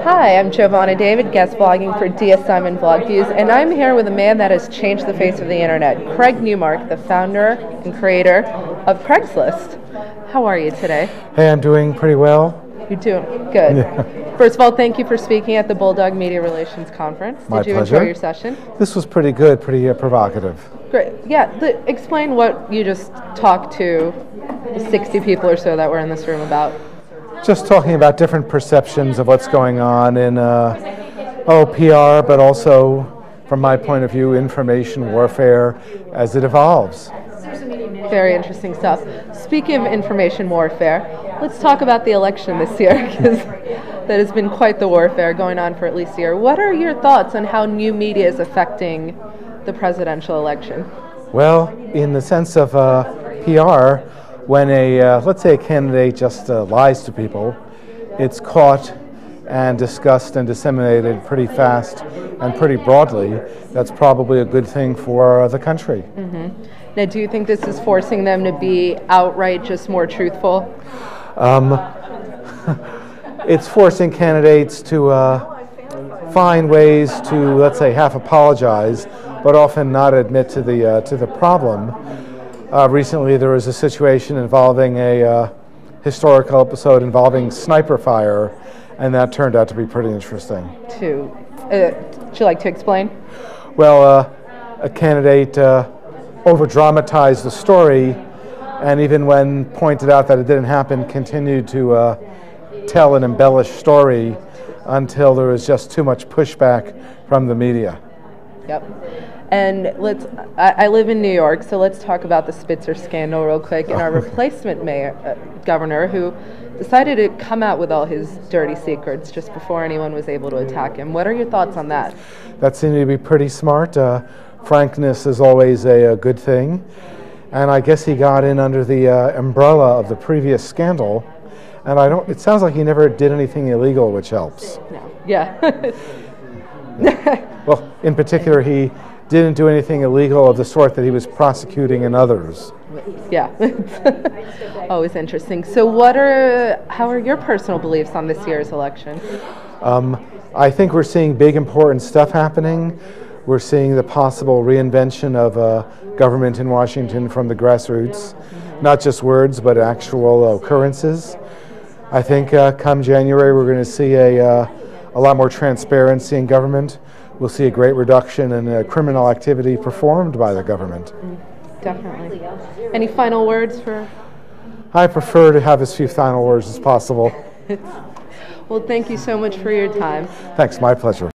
Hi, I'm Jovanna David, guest blogging for DS Simon Vlog Views, and I'm here with a man that has changed the face of the internet, Craig Newmark, the founder and creator of Craigslist. How are you today? Hey, I'm doing pretty well. You're doing good. Yeah. First of all, thank you for speaking at the Bulldog Media Relations Conference. My Did you pleasure. enjoy your session? This was pretty good, pretty provocative. Great. Yeah, explain what you just talked to the 60 people or so that were in this room about. Just talking about different perceptions of what's going on in PR, but also, from my point of view, information warfare as it evolves. Very interesting stuff. Speaking of information warfare, let's talk about the election this year, because that has been quite the warfare going on for at least a year. What are your thoughts on how new media is affecting the presidential election? Well, in the sense of PR, when let's say a candidate just lies to people, it's caught and discussed and disseminated pretty fast and pretty broadly. That's probably a good thing for the country. Mm-hmm. Now, do you think this is forcing them to be outright just more truthful? It's forcing candidates to find ways to, let's say, half apologize, but often not admit to the problem. Recently, there was a situation involving a historical episode involving sniper fire, and that turned out to be pretty interesting. Would you like to explain? Well, a candidate over-dramatized the story, and even when pointed out that it didn't happen, continued to tell an embellished story until there was just too much pushback from the media. Yep. And I live in New York, so let's talk about the Spitzer scandal real quick, and our replacement governor who decided to come out with all his dirty secrets just before anyone was able to attack him. What are your thoughts on that? That seemed to be pretty smart. Frankness is always a good thing, and I guess he got in under the umbrella of the previous scandal, and it sounds like he never did anything illegal, which helps. No. Yeah. Well, in particular, he didn't do anything illegal of the sort that he was prosecuting in others. Yeah. Always interesting. So how are your personal beliefs on this year's election? I think we're seeing big, important stuff happening. We're seeing the possible reinvention of government in Washington from the grassroots, not just words, but actual occurrences. I think come January, we're going to see a lot more transparency in government. We'll see a great reduction in criminal activity performed by the government. Definitely. Any final words for? I prefer to have as few final words as possible. Well, thank you so much for your time. Thanks, my pleasure.